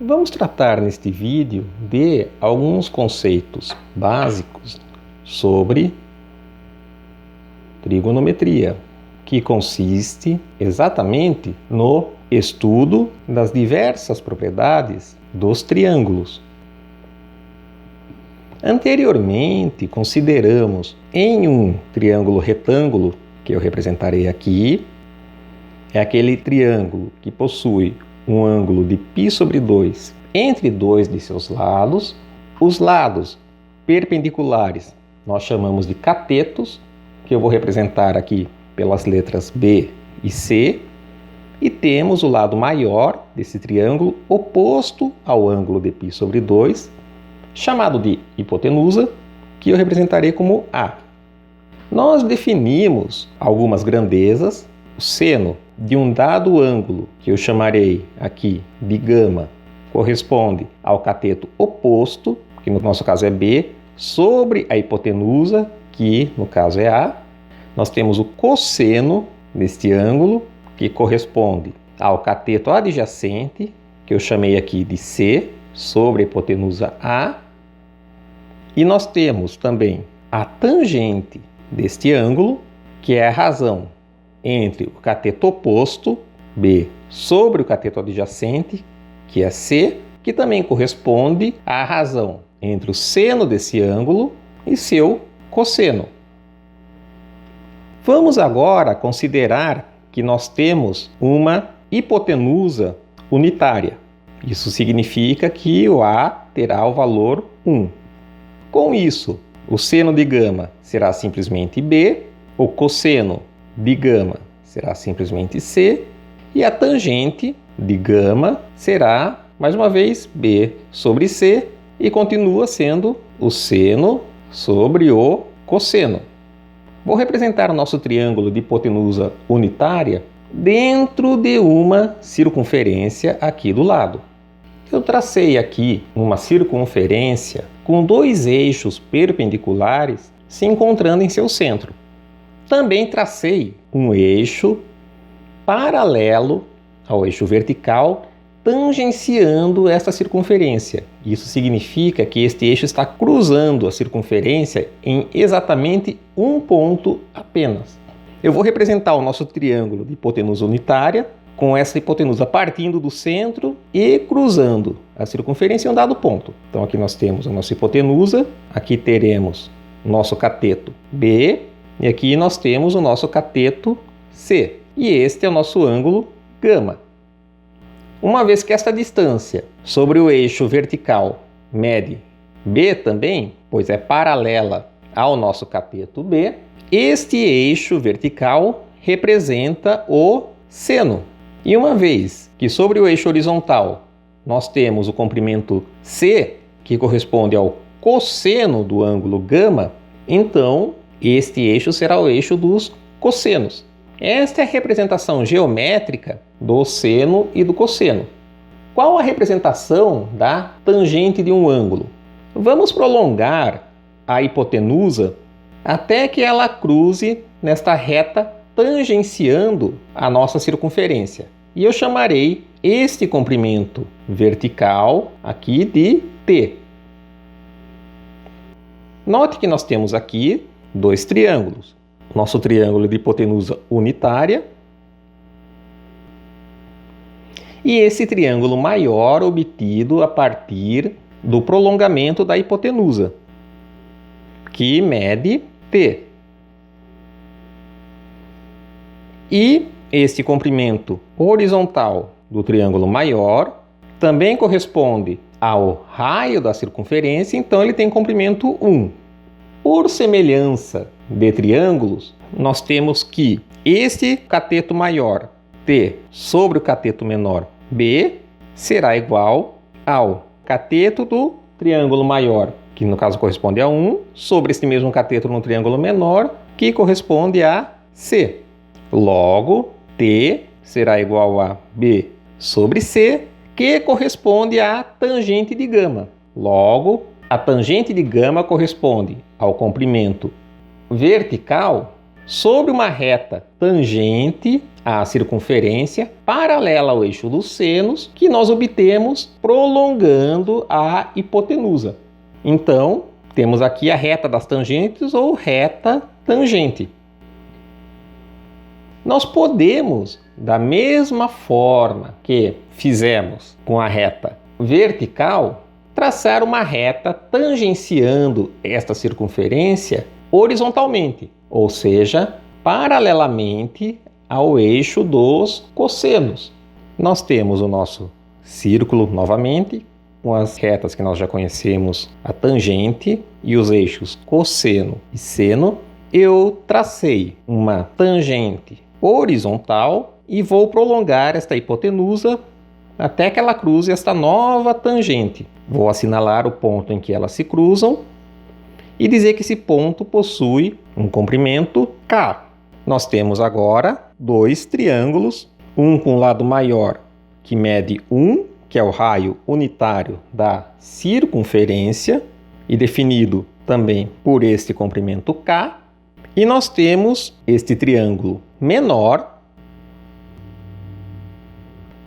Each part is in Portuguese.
Vamos tratar neste vídeo de alguns conceitos básicos sobre trigonometria, que consiste exatamente no estudo das diversas propriedades dos triângulos. Anteriormente, consideramos em um triângulo retângulo, que eu representarei aqui, é aquele triângulo que possui um ângulo de π/2 entre dois de seus lados. Os lados perpendiculares nós chamamos de catetos, que eu vou representar aqui pelas letras B e C. E temos o lado maior desse triângulo oposto ao ângulo de π/2, chamado de hipotenusa, que eu representarei como A. Nós definimos algumas grandezas. O seno de um dado ângulo, que eu chamarei aqui de gama, corresponde ao cateto oposto, que no nosso caso é B, sobre a hipotenusa, que no caso é A. Nós temos o cosseno deste ângulo, que corresponde ao cateto adjacente, que eu chamei aqui de C, sobre a hipotenusa A. E nós temos também a tangente deste ângulo, que é a razão entre o cateto oposto, B, sobre o cateto adjacente, que é C, que também corresponde à razão entre o seno desse ângulo e seu cosseno. Vamos agora considerar que nós temos uma hipotenusa unitária. Isso significa que o A terá o valor 1. Com isso, o seno de gama será simplesmente B, o cosseno de gama será simplesmente C e a tangente de gama será, mais uma vez, B sobre C e continua sendo o seno sobre o cosseno. Vou representar o nosso triângulo de hipotenusa unitária dentro de uma circunferência aqui do lado. Eu tracei aqui uma circunferência com dois eixos perpendiculares se encontrando em seu centro. Também tracei um eixo paralelo ao eixo vertical, tangenciando esta circunferência. Isso significa que este eixo está cruzando a circunferência em exatamente um ponto apenas. Eu vou representar o nosso triângulo de hipotenusa unitária com essa hipotenusa partindo do centro e cruzando a circunferência em um dado ponto. Então aqui nós temos a nossa hipotenusa, aqui teremos o nosso cateto B, e aqui nós temos o nosso cateto C. E este é o nosso ângulo gama. Uma vez que esta distância sobre o eixo vertical mede B também, pois é paralela ao nosso cateto B, este eixo vertical representa o seno. E uma vez que sobre o eixo horizontal nós temos o comprimento C, que corresponde ao cosseno do ângulo gama, então este eixo será o eixo dos cossenos. Esta é a representação geométrica do seno e do cosseno. Qual a representação da tangente de um ângulo? Vamos prolongar a hipotenusa até que ela cruze nesta reta tangenciando a nossa circunferência. E eu chamarei este comprimento vertical aqui de T. Note que nós temos aqui dois triângulos. Nosso triângulo de hipotenusa unitária e esse triângulo maior obtido a partir do prolongamento da hipotenusa, que mede T. E este comprimento horizontal do triângulo maior também corresponde ao raio da circunferência, então ele tem comprimento 1. Por semelhança de triângulos, nós temos que este cateto maior, T, sobre o cateto menor, B, será igual ao cateto do triângulo maior, que no caso corresponde a 1, sobre este mesmo cateto no triângulo menor, que corresponde a C. Logo, T será igual a B sobre C, que corresponde à tangente de gama. Logo, a tangente de gama corresponde ao comprimento vertical sobre uma reta tangente à circunferência, paralela ao eixo dos senos, que nós obtemos prolongando a hipotenusa. Então, temos aqui a reta das tangentes ou reta tangente. Nós podemos, da mesma forma que fizemos com a reta vertical, traçar uma reta tangenciando esta circunferência horizontalmente, ou seja, paralelamente ao eixo dos cossenos. Nós temos o nosso círculo novamente, com as retas que nós já conhecemos, a tangente e os eixos cosseno e seno. Eu tracei uma tangente horizontal e vou prolongar esta hipotenusa até que ela cruze esta nova tangente. Vou assinalar o ponto em que elas se cruzam e dizer que esse ponto possui um comprimento K. Nós temos agora dois triângulos, um com o lado maior que mede 1, que é o raio unitário da circunferência, e definido também por este comprimento K. E nós temos este triângulo menor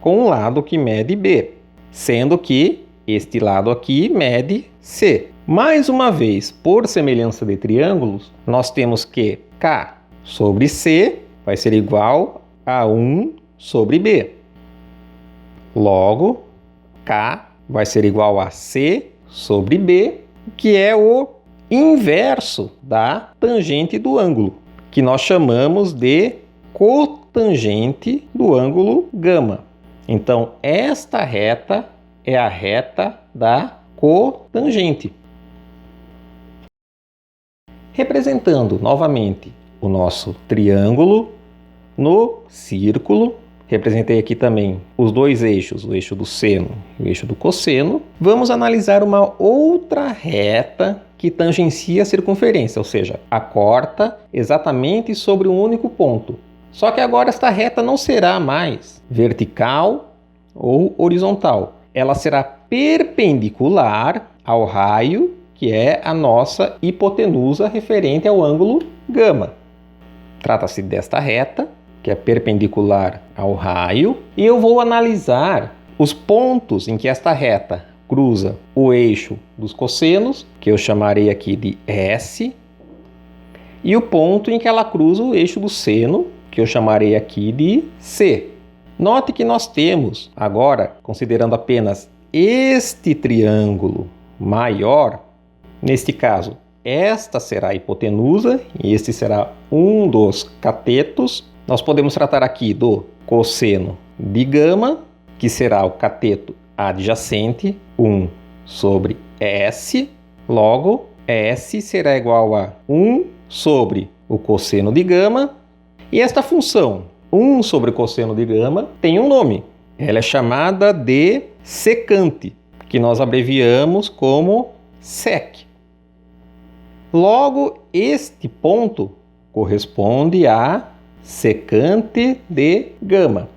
com um lado que mede B, sendo que este lado aqui mede C. Mais uma vez, por semelhança de triângulos, nós temos que K sobre C vai ser igual a 1 sobre B. Logo, K vai ser igual a C sobre B, que é o inverso da tangente do ângulo, que nós chamamos de cotangente do ângulo gama. Então, esta reta é a reta da cotangente. Representando novamente o nosso triângulo no círculo, representei aqui também os dois eixos, o eixo do seno e o eixo do cosseno. Vamos analisar uma outra reta que tangencia a circunferência, ou seja, a corta exatamente sobre um único ponto. Só que agora esta reta não será mais vertical ou horizontal. Ela será perpendicular ao raio, que é a nossa hipotenusa referente ao ângulo gama. Trata-se desta reta, que é perpendicular ao raio, e eu vou analisar os pontos em que esta reta cruza o eixo dos cossenos, que eu chamarei aqui de S, e o ponto em que ela cruza o eixo do seno, que eu chamarei aqui de C. Note que nós temos agora, considerando apenas este triângulo maior, neste caso, esta será a hipotenusa e este será um dos catetos. Nós podemos tratar aqui do cosseno de gama, que será o cateto adjacente, 1 sobre S. Logo, S será igual a 1 sobre o cosseno de gama. E esta função, 1 sobre o cosseno de gama, tem um nome. Ela é chamada de secante, que nós abreviamos como sec. Logo, este ponto corresponde a secante de gama.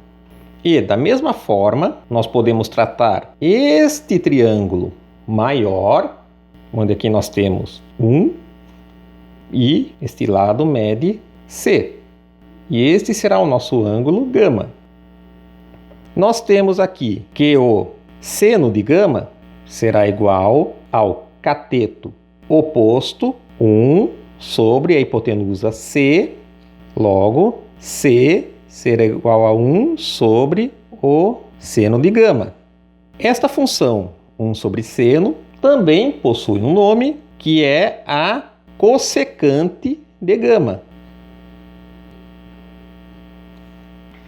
E, da mesma forma, nós podemos tratar este triângulo maior, onde aqui nós temos 1, e este lado mede C. E este será o nosso ângulo gama. Nós temos aqui que o seno de gama será igual ao cateto oposto, 1 sobre a hipotenusa C. Logo, C será igual a 1 sobre o seno de gama. Esta função 1 sobre seno também possui um nome, que é a cossecante de gama.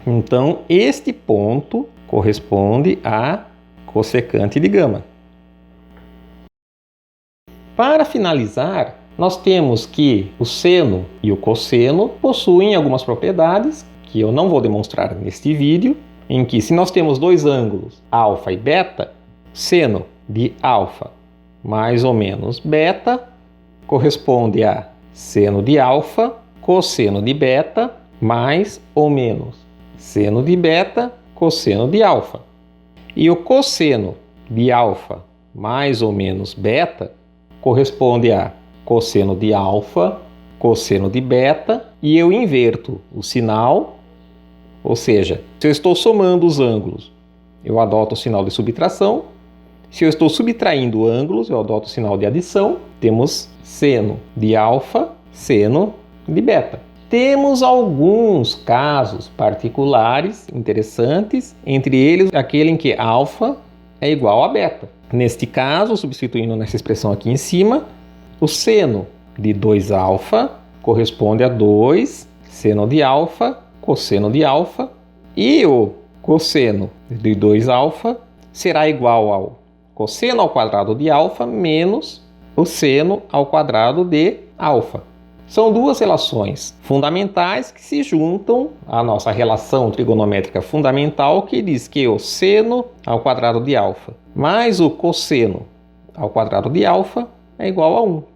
Então, este ponto corresponde a cossecante de gama. Para finalizar, nós temos que o seno e o cosseno possuem algumas propriedades que eu não vou demonstrar neste vídeo, em que se nós temos dois ângulos, alfa e beta, seno de alfa mais ou menos beta corresponde a seno de alfa, cosseno de beta mais ou menos seno de beta, cosseno de alfa. E o cosseno de alfa mais ou menos beta corresponde a cosseno de alfa, cosseno de beta, e eu inverto o sinal, ou seja, se eu estou somando os ângulos, eu adoto o sinal de subtração. Se eu estou subtraindo ângulos, eu adoto o sinal de adição. Temos seno de alfa, seno de beta. Temos alguns casos particulares interessantes, entre eles aquele em que alfa é igual a beta. Neste caso, substituindo nessa expressão aqui em cima, o seno de 2α corresponde a 2 seno de alfa, cosseno de alfa, e o cosseno de 2α será igual ao cosseno ao quadrado de alfa menos o seno ao quadrado de alfa. São duas relações fundamentais que se juntam à nossa relação trigonométrica fundamental, que diz que o seno ao quadrado de alfa mais o cosseno ao quadrado de alfa é igual a 1.